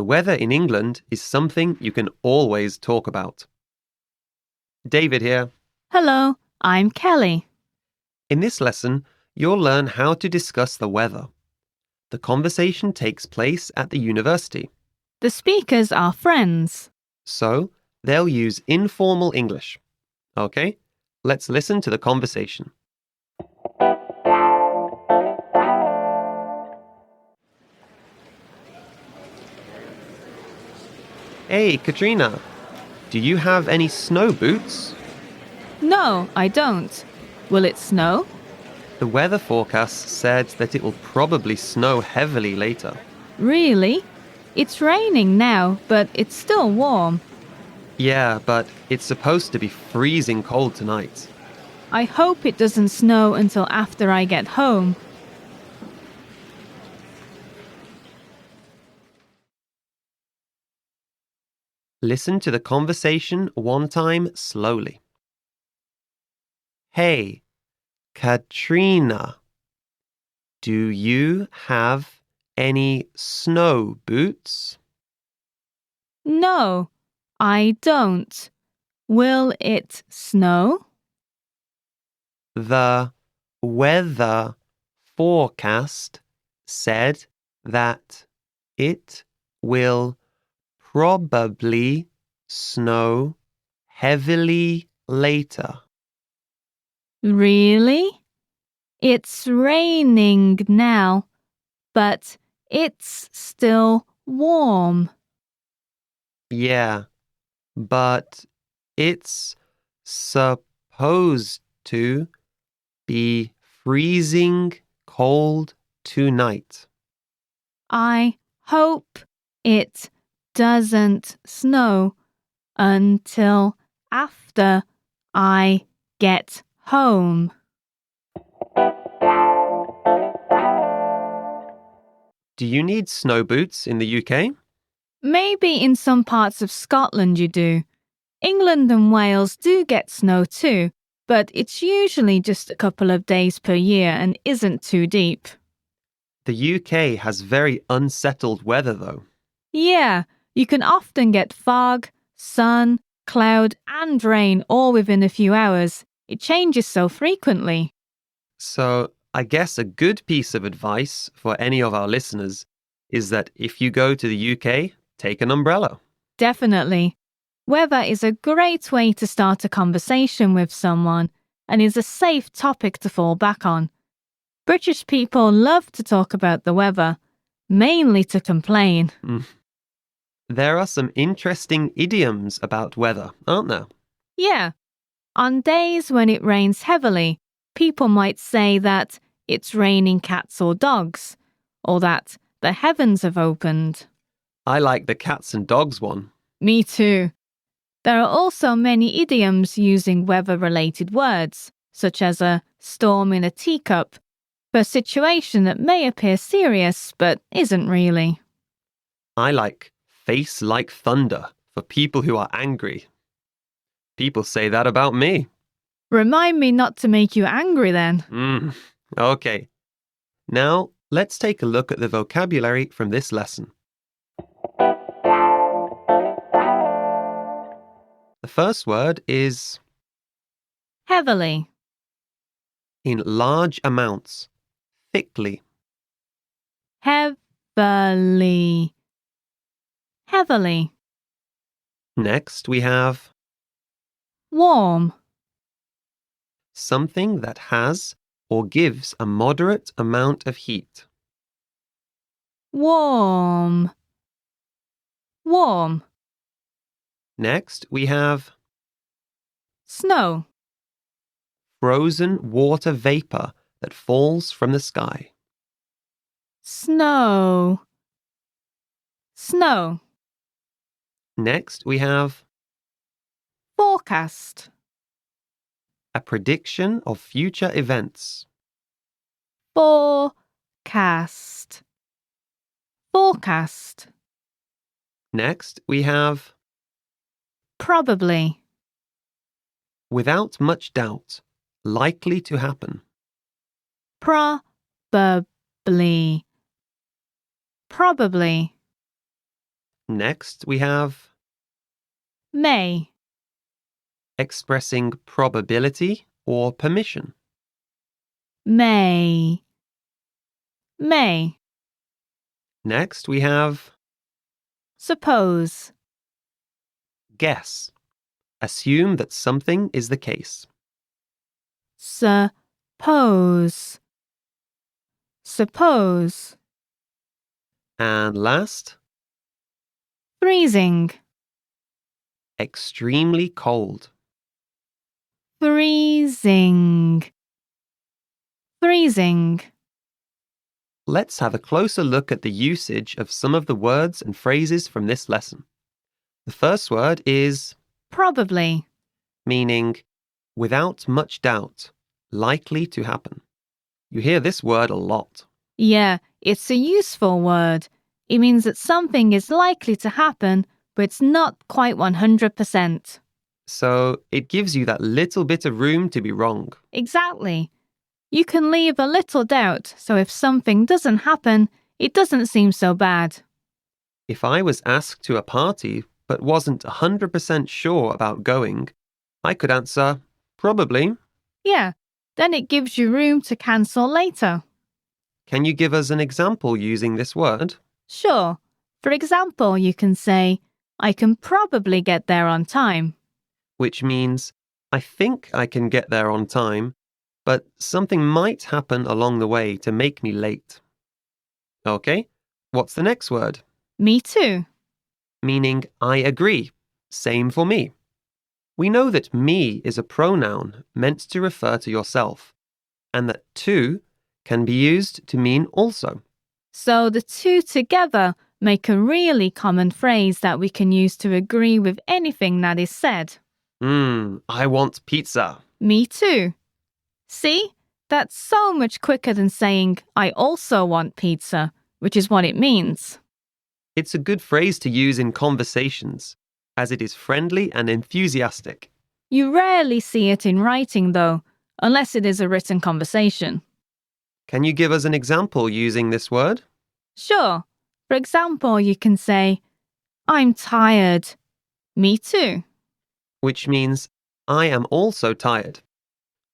The weather in England is something you can always talk about. David here. Hello, I'm Kelly. In this lesson, you'll learn how to discuss the weather. The conversation takes place at the university, The speakers are friends. so they'll use informal English. Okay, let's listen to the conversation. Hey, Katrina, do you have any snow boots? No, I don't. Will it snow? The weather forecast said that it will probably snow heavily later. Really? It's raining now, but it's still warm. Yeah, but it's supposed to be freezing cold tonight. I hope it doesn't snow until after I get home. Listen to the conversation one time slowly. Hey, Katrina, do you have any snow boots? No, I don't. Will it snow? The weather forecast said that it will probably snow heavily later. Really? It's raining now, but it's still warm. Yeah, but it's supposed to be freezing cold tonight. I hope it doesn't snow until after I get home. Do you need snow boots in the UK? Maybe in some parts of Scotland you do. England and Wales do get snow too, but it's usually just a couple of days per year and isn't too deep. The UK has very unsettled weather though. Yeah, you can often get fog, sun, cloud and rain all within a few hours. It changes so frequently. So I guess a good piece of advice for any of our listeners is that if you go to the UK, take an umbrella. Definitely. Weather is a great way to start a conversation with someone and is a safe topic to fall back on. British people love to talk about the weather, mainly to complain. There are some interesting idioms about weather, aren't there? Yeah. On days when it rains heavily, people might say that it's raining cats or dogs, or that the heavens have opened. I like the cats and dogs one. Me too. There are also many idioms using weather-related words, such as a storm in a teacup, for a situation that may appear serious but isn't really. I like face like thunder for people who are angry. People say that about me. Remind me not to make you angry then. Okay. Now, let's take a look at the vocabulary from this lesson. The first word is Heavily, in large amounts, thickly. heavily, heavily, Next, we have warm, something that has or gives a moderate amount of heat. warm, warm, Next, we have snow, frozen water vapor that falls from the sky. snow, snow, Next, we have forecast, a prediction of future events. forecast, forecast, Next, we have probably, without much doubt, likely to happen. probably, probably, Next, we have may, expressing probability or permission. may, may, Next, we have suppose, guess. Assume that something is the case. suppose, suppose, And last, freezing, extremely cold. freezing, freezing. Let's have a closer look at the usage of some of the words and phrases from this lesson. The first word is Probably, meaning without much doubt, likely to happen. You hear this word a lot. yeah, it's a useful word. It means that something is likely to happen, but it's not quite 100%. So it gives you that little bit of room to be wrong. Exactly. You can leave a little doubt, so if something doesn't happen, it doesn't seem so bad. If I was asked to a party but wasn't 100% sure about going, I could answer, probably. Yeah, then it gives you room to cancel later. Can you give us an example using this word? Sure. For example, you can say, I can probably get there on time. Which means, I think I can get there on time, but something might happen along the way to make me late. Okay, what's the next word? Me too. Meaning, I agree. Same for me. We know that me is a pronoun meant to refer to yourself, and that to can be used to mean also. So the two together make a really common phrase that we can use to agree with anything that is said. I want pizza. Me too. See? That's so much quicker than saying, I also want pizza, which is what it means. It's a good phrase to use in conversations, as it is friendly and enthusiastic. You rarely see it in writing, though, unless it is a written conversation. Can you give us an example using this word? Sure. For example, you can say, I'm tired. Me too. Which means, I am also tired.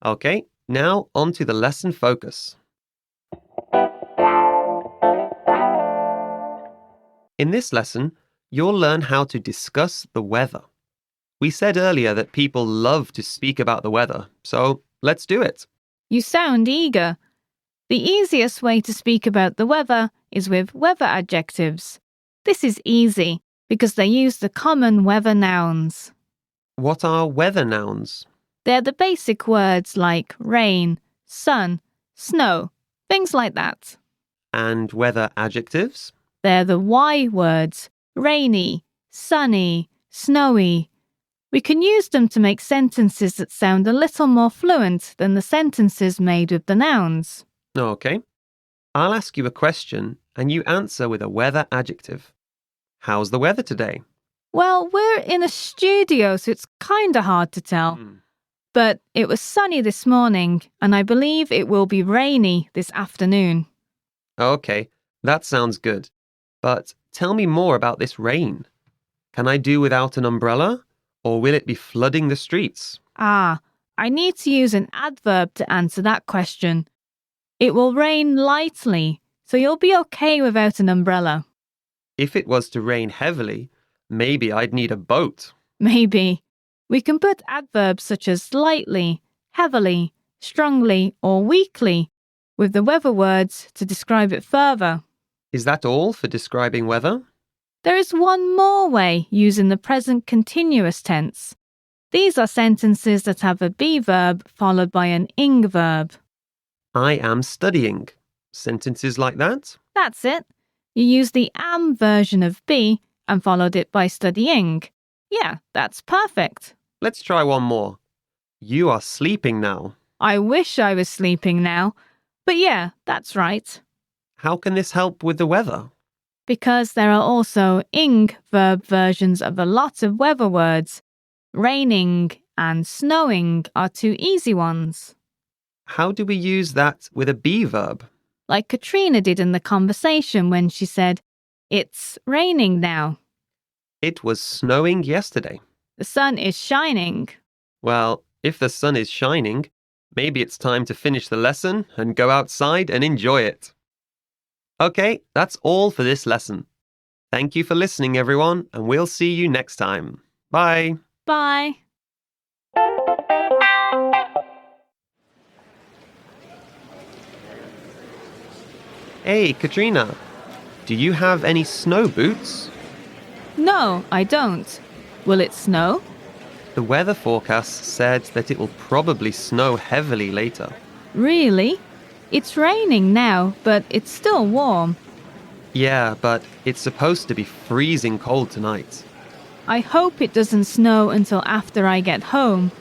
Okay, now on to the lesson focus. In this lesson, you'll learn how to discuss the weather. We said earlier that people love to speak about the weather, so let's do it. You sound eager. The easiest way to speak about the weather is with weather adjectives. This is easy because they use the common weather nouns. What are weather nouns? They're the basic words like rain, sun, snow, things like that. And weather adjectives? They're the Y words, rainy, sunny, snowy. We can use them to make sentences that sound a little more fluent than the sentences made with the nouns. Okay. I'll ask you a question and you answer with a weather adjective. How's the weather today? Well, we're in a studio, so it's kinda hard to tell. But it was sunny this morning, and I believe it will be rainy this afternoon. Okay, that sounds good. But tell me more about this rain. Can I do without an umbrella, or will it be flooding the streets? I need to use an adverb to answer that question. It will rain lightly, so you'll be okay without an umbrella. If it was to rain heavily, maybe I'd need a boat. Maybe. We can put adverbs such as lightly, heavily, strongly, or weakly with the weather words to describe it further. Is that all for describing weather? There is one more way using the present continuous tense. These are sentences that have a be verb followed by an ing verb. I am studying. Sentences like that? That's it. You use the am version of be and followed it by studying. Yeah, that's perfect. Let's try one more. You are sleeping now. I wish I was sleeping now. But yeah, that's right. How can this help with the weather? Because there are also ing verb versions of a lot of weather words. Raining and snowing are two easy ones. How do we use that with a be verb? Like Katrina did in the conversation when she said, It's raining now. It was snowing yesterday. The sun is shining. Well, if the sun is shining, maybe it's time to finish the lesson and go outside and enjoy it. Okay, that's all for this lesson. Thank you for listening, everyone, and we'll see you next time. Bye. Bye. Hey, Katrina, do you have any snow boots? No, I don't. Will it snow? The weather forecast said that it will probably snow heavily later. Really? It's raining now, but it's still warm. Yeah, but it's supposed to be freezing cold tonight. I hope it doesn't snow until after I get home.